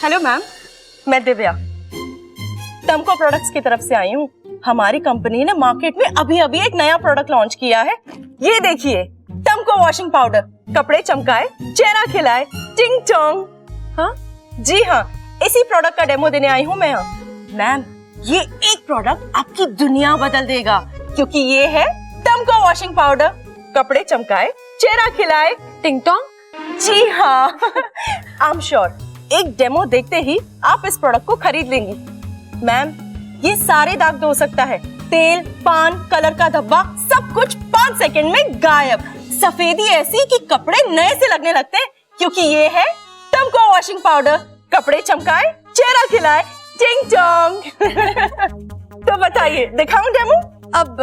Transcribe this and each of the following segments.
Hello ma'am, मैं Divya टम्को products की तरफ से आई हूँ। हमारी कंपनी ने मार्केट में अभी अभी एक नया प्रोडक्ट लॉन्च किया है। ये देखिए, टम्को वॉशिंग पाउडर, कपड़े चमकाए, चेहरा खिलाए, टिंग टोंग। हाँ जी हाँ, इसी प्रोडक्ट का डेमो देने आई हूँ मैं यहाँ। मैम, ये एक प्रोडक्ट आपकी दुनिया बदल देगा, क्योंकि ये है टम्को वॉशिंग पाउडर, कपड़े चमकाए, चेहरा खिलाए, टिंग टोंग। जी हाँ, आई एम श्योर एक डेमो देखते ही आप इस प्रोडक्ट को खरीद लेंगी। मैम, ये सारे दाग धो सकता है, तेल, पान, कलर का धब्बा, सब कुछ 5 सेकंड में गायब। सफेदी ऐसी कि कपड़े नए से लगने लगते हैं, क्योंकि ये है टम्को वॉशिंग पाउडर, कपड़े चमकाए, चेहरा खिलाए, टिंग टोंग। तो बताइए, दिखाऊं डेमो? अब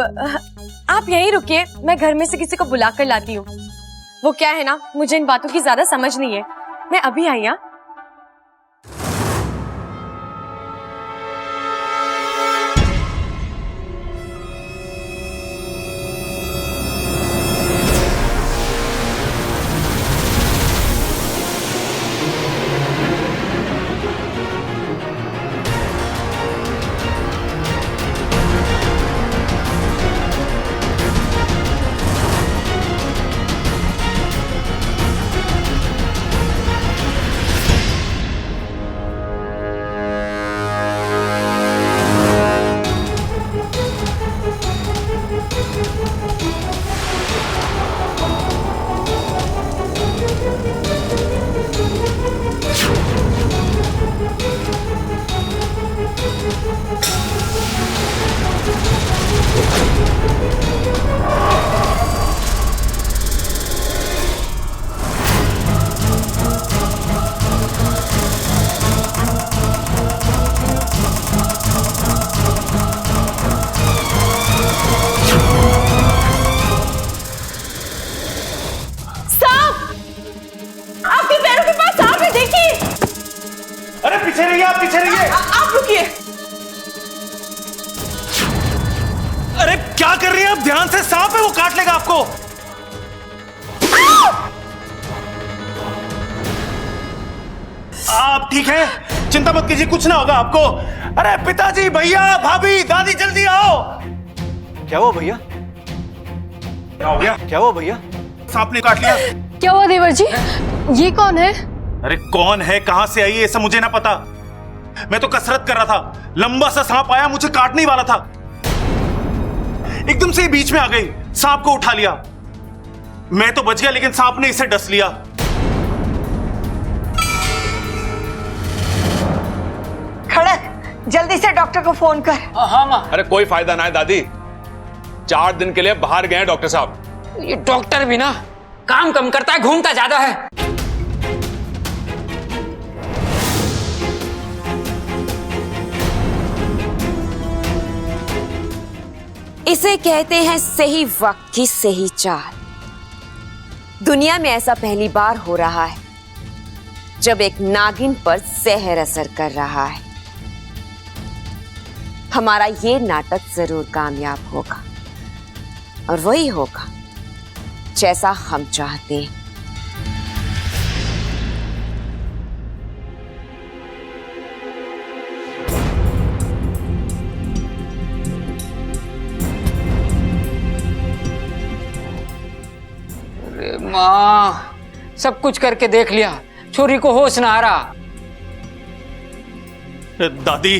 आप यहीं रुकिए, मैं घर में से किसी को बुला कर लाती हूँ। वो क्या है ना, मुझे इन बातों की ज्यादा समझ नहीं है। मैं अभी आई। हाँ, पीछे रहिए। आप रुकिए। अरे क्या कर रही हैं आप? ध्यान से, सांप है, वो काट लेगा आपको। आप ठीक हैं? चिंता मत कीजिए, कुछ ना होगा आपको। अरे पिताजी, भैया, भाभी, दादी, जल्दी आओ। क्या हुआ भैया? क्या हो गया? क्या हुआ भैया? सांप ने काट लिया। क्या हुआ देवर जी? ये कौन है? अरे कौन है, कहां से आई, ये सब मुझे ना पता। मैं तो कसरत कर रहा था, लंबा सा सांप आया, मुझे काटने वाला था, एकदम से ही बीच में आ गई, सांप को उठा लिया। मैं तो बच गया, लेकिन सांप ने इसे डस लिया। खड़क, जल्दी से डॉक्टर को फोन कर। हाँ माँ। अरे कोई फायदा ना है दादी, 4 दिन के लिए बाहर गए हैं डॉक्टर साहब। ये डॉक्टर भी ना काम कम करता है, घूमता ज्यादा है। इसे कहते हैं सही वक्त की सही चाल। दुनिया में ऐसा पहली बार हो रहा है जब एक नागिन पर जहर असर कर रहा है। हमारा ये नाटक जरूर कामयाब होगा, और वही होगा जैसा हम चाहते हैं। माँ, सब कुछ करके देख लिया, छोरी को होश ना आ रहा। दादी,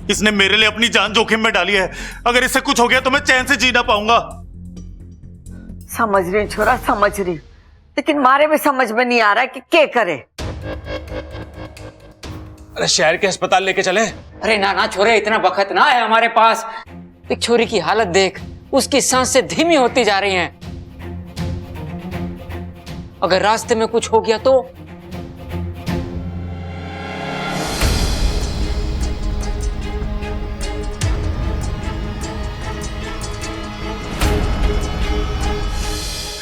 इसने मेरे लिए अपनी जान जोखिम में डाली है। अगर इससे कुछ हो गया तो मैं चैन से जी ना पाऊंगा। समझ रही छोरा, समझ रही, लेकिन मारे में समझ में नहीं आ रहा है कि क्या करे। अरे शहर के अस्पताल लेके चले। अरे ना ना छोरे, इतना वक्त ना है हमारे पास। एक छोरी की हालत देख, उसकी सांसें धीमी होती जा रही हैं। अगर रास्ते में कुछ हो गया तो?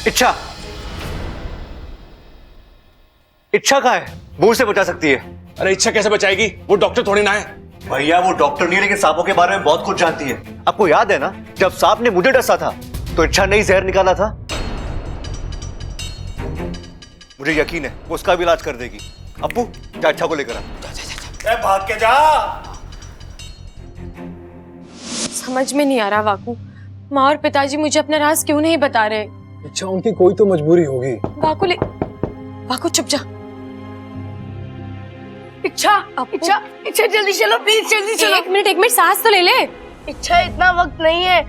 इच्छा, इच्छा कहाँ है? मुंह से बचा सकती है। अरे इच्छा कैसे बचाएगी? वो डॉक्टर थोड़ी ना है। भैया वो डॉक्टर नहीं है, लेकिन सांपों के बारे में बहुत कुछ जानती है। आपको याद है ना, जब सांप ने मुझे डसा था तो इच्छा ने ही जहर निकाला था। मुझे यकीन है वो उसका भी इलाज कर देगी। अब्बू, जा इच्छा को लेकर आ। ए भाग के जा। समझ में नहीं आ रहा वाकू, माँ और पिताजी मुझे अपना राज क्यों नहीं बता रहे। अच्छा, उनकी कोई तो मजबूरी होगी। वाकू चुप जा। इच्छा इच्छा इच्छा जल्दी चलो प्लीज, जल्दी चलो। एक मिनट सांस तो ले ले। इच्छा इतना वक्त नहीं है,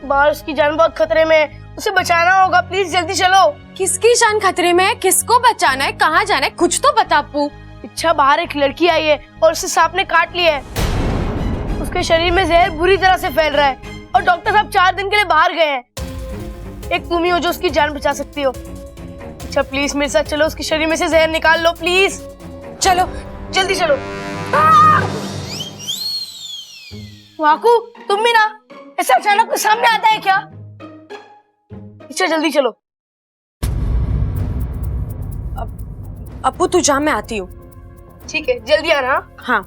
बाहर उसकी जान बहुत खतरे में है, उसे बचाना होगा, प्लीज जल्दी चलो। किसकी जान खतरे में है? किसको बचाना है? कहाँ जाना है? कुछ तो बता अप्पू। इच्छा, बाहर एक लड़की आई है और उसे सांप ने काट लिया है। उसके शरीर में जहर बुरी तरह से फैल रहा है और डॉक्टर साहब 4 दिन के लिए बाहर गए हैं। एक तुम ही हो जो उसकी जान बचा सकती हो। अच्छा प्लीज मेरे साथ चलो, उसके शरीर में से जहर निकाल लो प्लीज। चलो जल्दी चलो। वाकू तुम भी ना, ऐसा अचानक कोई सामने आता है क्या? अच्छा जल्दी चलो। अप्पू तू जा, मैं आती हूँ। ठीक है, जल्दी आना। हाँ।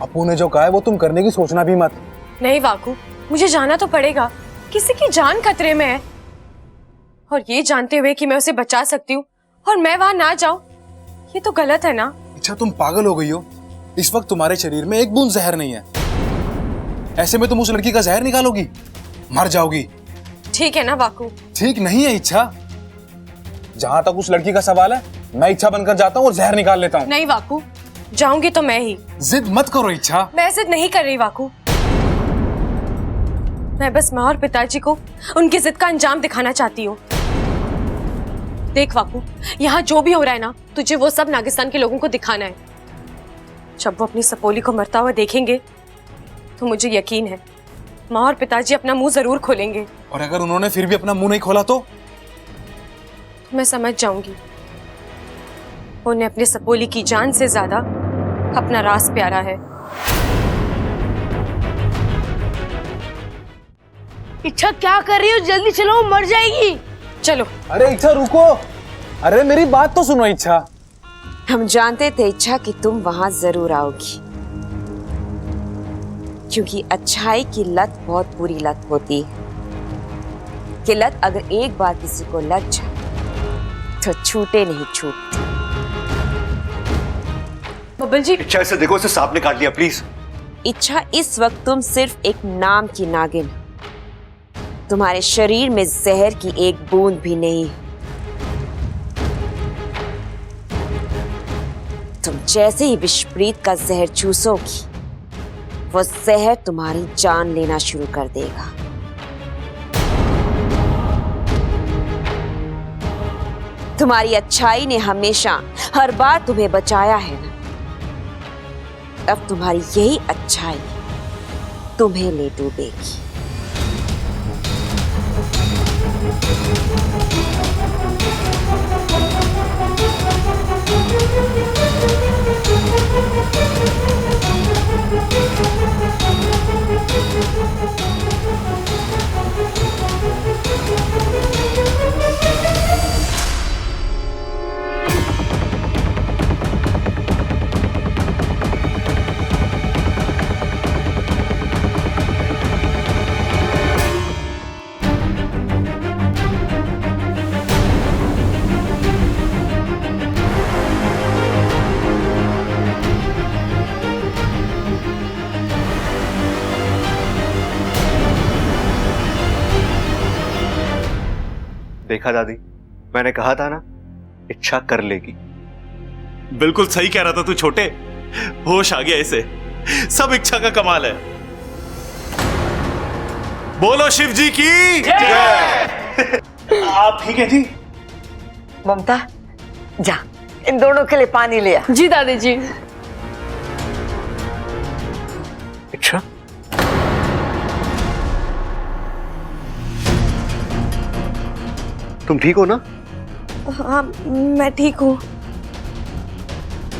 अप्पू ने जो कहा है वो तुम करने की सोचना भी मत। नहीं वाकू, मुझे जाना तो पड़ेगा, किसी की जान खतरे में है। और ये जानते हुए कि मैं उसे बचा सकती हूँ और मैं वहां ना जाऊं, ये तो गलत है ना। अच्छा, तुम पागल हो गई हो? इस वक्त तुम्हारे शरीर में एक बूंद जहर नहीं है, ऐसे में तुम उस लड़की का जहर निकालोगी? मर जाओगी। ठीक है ना वाकू? ठीक नहीं है इच्छा। जहां तक उस लड़की का सवाल है, मैं इच्छा बनकर जाता हूँ और जहर निकाल लेता हूँ। नहीं वाकू, जाऊंगी तो मैं ही। जिद मत करो इच्छा। मैं जिद नहीं कर रही वाकू, मैं बस माँ और पिताजी को उनकी जिद का अंजाम दिखाना चाहती हूँ। देख वाकू, यहाँ जो भी हो रहा है ना, तुझे वो सब नागिस्तान के लोगों को दिखाना है। जब वो अपनी सपोली को मरता हुआ देखेंगे तो मुझे यकीन है माँ और पिताजी अपना मुंह जरूर खोलेंगे। और अगर उन्होंने फिर भी अपना मुंह नहीं खोला तो मैं समझ जाऊंगी उन्हें अपने सपोली की जान से ज्यादा अपना राज प्यारा है। इच्छा क्या कर रही हो? जल्दी चलो, वो मर जाएगी। चलो। अरे इच्छा रुको, अरे मेरी बात तो सुनो इच्छा। हम जानते थे इच्छा कि तुम वहां जरूर आओगी, क्योंकि अच्छाई की लत बहुत बुरी लत होती है। कि लत अगर एक बार किसी को लग जाए तो छूटे नहीं छूटती। बब्बल जी, इच्छा इसे देखो, इसे सांप ने काट लिया, प्लीज। इच्छा, इस वक्त तुम सिर्फ एक नाम की नागिन, तुम्हारे शरीर में जहर की एक बूंद भी नहीं। तुम जैसे ही विषप्रीत का जहर चूसोगी, वो जहर तुम्हारी जान लेना शुरू कर देगा। तुम्हारी अच्छाई ने हमेशा हर बार तुम्हें बचाया है ना, अब तुम्हारी यही अच्छाई तुम्हें ले डूबेगी। देखा दादी, मैंने कहा था ना, इच्छा कर लेगी। बिल्कुल सही कह रहा था तू छोटे, होश आ गया इसे। सब इच्छा का कमाल है। बोलो शिव जी की जय। आप ठीक है जी? ममता, जा इन दोनों के लिए पानी ले आ। जी दादी जी। इच्छा, तुम ठीक हो ना? हाँ मैं ठीक हूँ,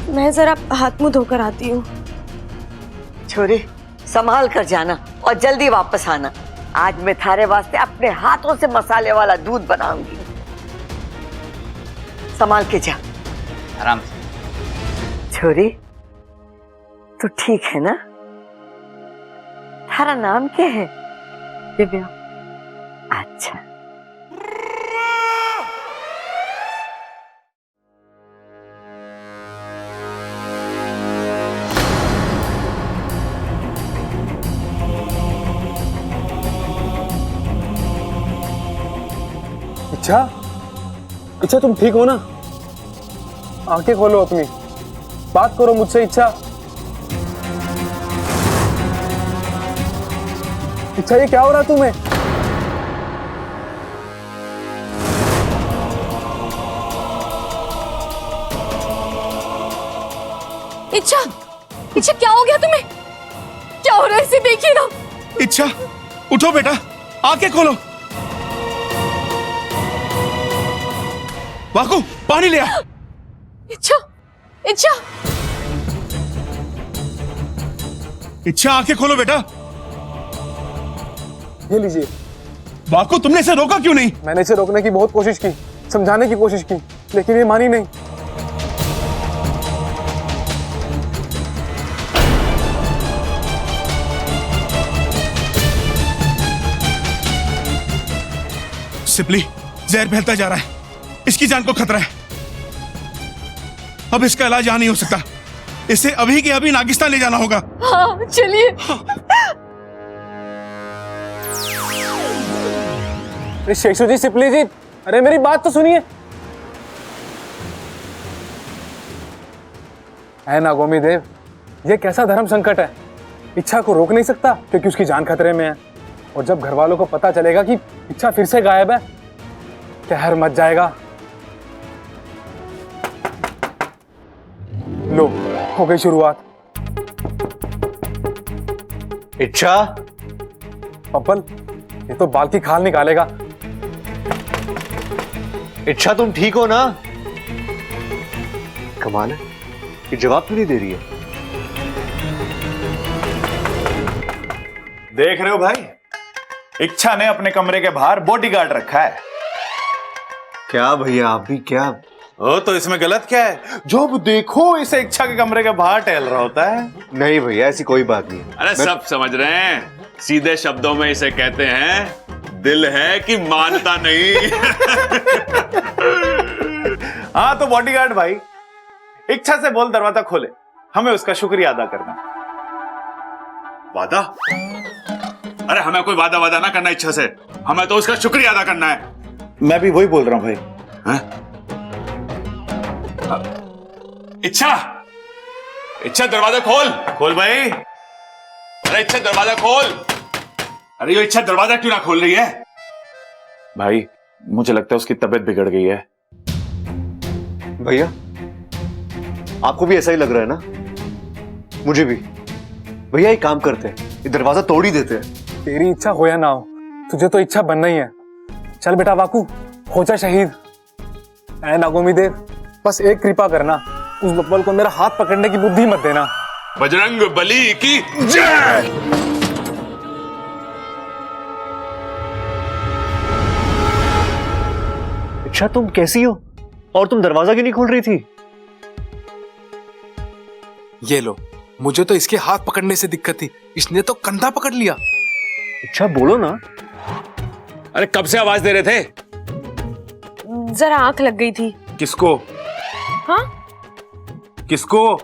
मैं जरा हाथ मुंह धोकर आती हूँ। छोरी, संभाल कर जाना और जल्दी वापस आना। आज मैं थारे वास्ते अपने हाथों से मसाले वाला दूध बनाऊंगी। संभाल के जा। आराम से। छोरी, तू ठीक है ना? थारा नाम क्या है? दिव्या। अच्छा। इच्छा, इच्छा तुम ठीक हो ना? आंखें खोलो अपनी, बात करो मुझसे इच्छा। इच्छा ये क्या हो रहा है तुम्हें? इच्छा, इच्छा क्या हो गया तुम्हें? क्या हो रहा है इसे देखिए ना। इच्छा उठो बेटा, आंखें खोलो। वाकू पानी ले आ। इच्छा, इच्छा, इच्छा आंखें खोलो बेटा। ये लीजिए। वाकू तुमने इसे रोका क्यों नहीं? मैंने इसे रोकने की बहुत कोशिश की, समझाने की कोशिश की, लेकिन ये मानी नहीं। सिपली, जहर फैलता जा रहा है, इसकी जान को खतरा है। अब इसका इलाज यहां नहीं हो सकता, इसे अभी के अभी नागिस्तान ले जाना होगा। हाँ चलिए। अरे शेषू जी, सिपली जी, अरे मेरी बात तो सुनिए। है नागोमी देव, ये कैसा धर्म संकट है? इच्छा को रोक नहीं सकता क्योंकि उसकी जान खतरे में है, और जब घर वालों को पता चलेगा कि इच्छा फिर से गायब है, कहर मच जाएगा। लो, हो गई शुरुआत। इच्छा, पप्पल, ये तो बाल की खाल निकालेगा। इच्छा तुम ठीक हो ना? कमाल है, ये जवाब क्यों नहीं दे रही है? देख रहे हो भाई, इच्छा ने अपने कमरे के बाहर बॉडीगार्ड रखा है। क्या भैया, आप भी क्या? ओ तो इसमें गलत क्या है? जब देखो इसे इच्छा के कमरे के बाहर टहल रहा होता है। नहीं भैया, ऐसी कोई बात नहीं। अरे सब समझ रहे हैं, सीधे शब्दों में इसे कहते हैं दिल है कि मानता नहीं। हाँ तो बॉडीगार्ड भाई, इच्छा से बोल दरवाजा खोले, हमें उसका शुक्रिया अदा करना। वादा? अरे हमें कोई वादा ना करना इच्छा से, हमें तो उसका शुक्रिया अदा करना है। मैं भी वही बोल रहा हूं भाई। इच्छा, इच्छा दरवाजा खोल। खोल भाई। अरे इच्छा दरवाजा खोल। अरे ये इच्छा दरवाजा क्यों ना खोल रही है? भाई मुझे लगता है उसकी तबीयत बिगड़ गई है। भैया, आपको भी ऐसा ही लग रहा है ना? मुझे भी। भैया एक काम करते हैं, ये दरवाजा तोड़ ही देते हैं। तेरी इच्छा हो या ना हो, तुझे तो इच्छा बनना ही है। चल बेटा वाकू, हो जा शहीद। ऐ नागोमी देव, बस एक कृपा करना, उस बब्बल को मेरा हाथ पकड़ने की बुद्धि मत देना। बजरंग बली की जय। इच्छा तुम कैसी हो? और तुम दरवाजा क्यों नहीं खोल रही थी? ये लो, मुझे तो इसके हाथ पकड़ने से दिक्कत थी, इसने तो कंधा पकड़ लिया। इच्छा बोलो ना। अरे कब से आवाज दे रहे थे? जरा आंख लग गई थी। किसको? हाँ? किसको?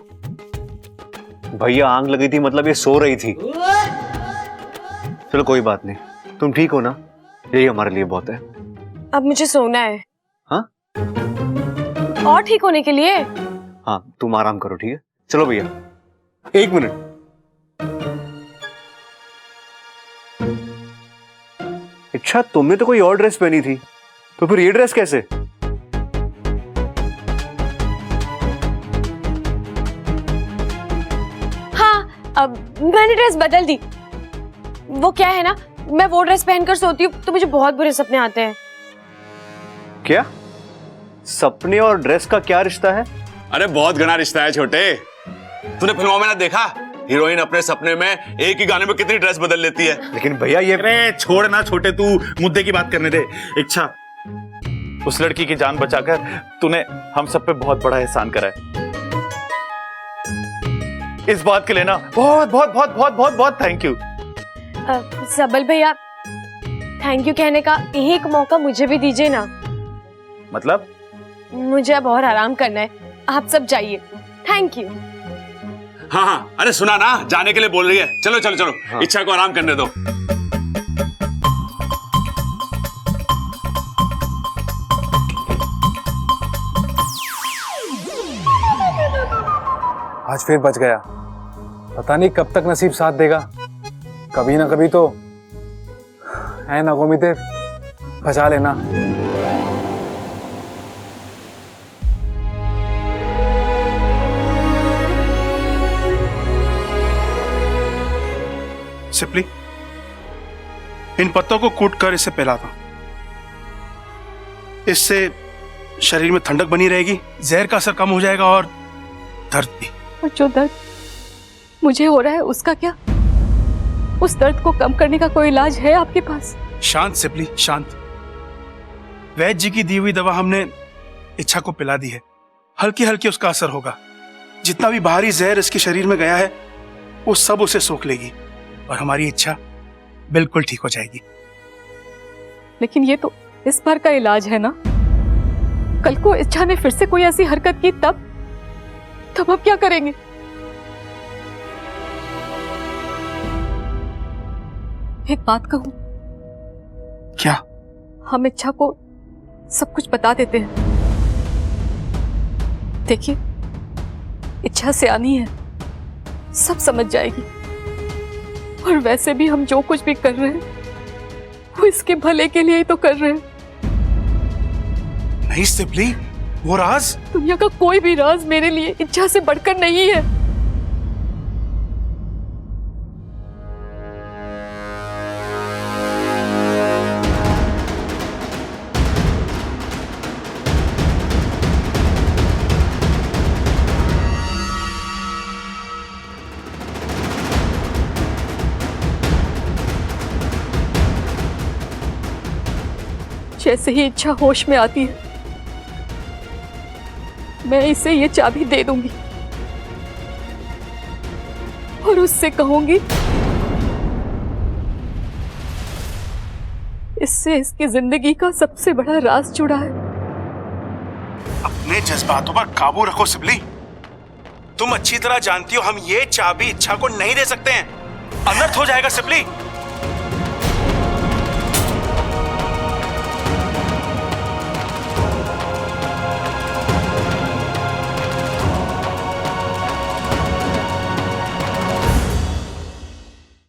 भैया आंख लगी थी मतलब ये सो रही थी। चलो कोई बात नहीं, तुम ठीक हो ना? यही हमारे लिए बहुत है। अब मुझे सोना है। हाँ? और ठीक होने के लिए? हाँ तुम आराम करो, ठीक है? चलो भैया, एक मिनट। अच्छा, तुमने तो कोई और ड्रेस पहनी थी, तो फिर ये ड्रेस कैसे? हाँ, अब मैंने ड्रेस बदल दी। वो क्या है ना, मैं वो ड्रेस पहनकर सोती हूँ तो मुझे बहुत बुरे सपने आते हैं। क्या? सपने और ड्रेस का क्या रिश्ता है? अरे बहुत घना रिश्ता है छोटे। तूने फिल्मों में ना देखा, हीरोइन अपने सपने में एक ही गाने में कितनी ड्रेस बदल लेती है। लेकिन भैया ये... अरे छोड़ ना छोटे, तू मुद्दे की बात करने दे। इच्छा, उस लड़की की जान बचाकर तूने हम सब पे बहुत बड़ा एहसान करा है। इस बात के लिए ना बहुत बहुत बहुत बहुत बहुत बहुत थैंक यू। सबल भैया, थैंक यू कहने का एक मौका मुझे भी दीजिए ना। मतलब? मुझे अब और आराम करना है, आप सब जाइए। Thank you. हाँ हाँ, अरे सुना ना, जाने के लिए बोल रही है। चलो चलो चलो, हाँ। इच्छा को आराम करने दो। आज फिर बच गया। पता नहीं कब तक नसीब साथ देगा। कभी ना कभी तो है ना गोमिते, बचा लेना। सिप्ली, इन पत्तों को कूट कर इसे पिलाता हूं। इससे शरीर में ठंडक बनी रहेगी, जहर का असर कम हो जाएगा और दर्द भी। और जो दर्द मुझे हो रहा है उसका क्या? उस दर्द को कम करने का कोई इलाज है आपके पास? शांत सिप्ली, शांत। वैद्य जी की दी हुई दवा हमने इच्छा को पिला दी है। हल्की हल्की उसका असर होगा। जितना भी बाहरी जहर इसके शरीर में गया है वो सब उसे सोख लेगी और हमारी इच्छा बिल्कुल ठीक हो जाएगी। लेकिन ये तो इस बार का इलाज है ना। कल को इच्छा ने फिर से कोई ऐसी हरकत की तब अब क्या करेंगे? एक बात कहूं? क्या? हम इच्छा को सब कुछ बता देते हैं। देखिए, इच्छा सियानी है, सब समझ जाएगी। और वैसे भी हम जो कुछ भी कर रहे हैं वो इसके भले के लिए ही तो कर रहे हैं। नहीं सिप्ली, वो राज दुनिया का कोई भी राज मेरे लिए इच्छा से बढ़कर नहीं है। जैसे ही इच्छा होश में आती है मैं इसे ये चाबी दे दूंगी और उससे कहूंगी इससे इसकी जिंदगी का सबसे बड़ा राज जुड़ा है। अपने जज्बातों पर काबू रखो सिप्ली। तुम अच्छी तरह जानती हो हम ये चाबी इच्छा को नहीं दे सकते हैं। अनर्थ हो जाएगा सिप्ली।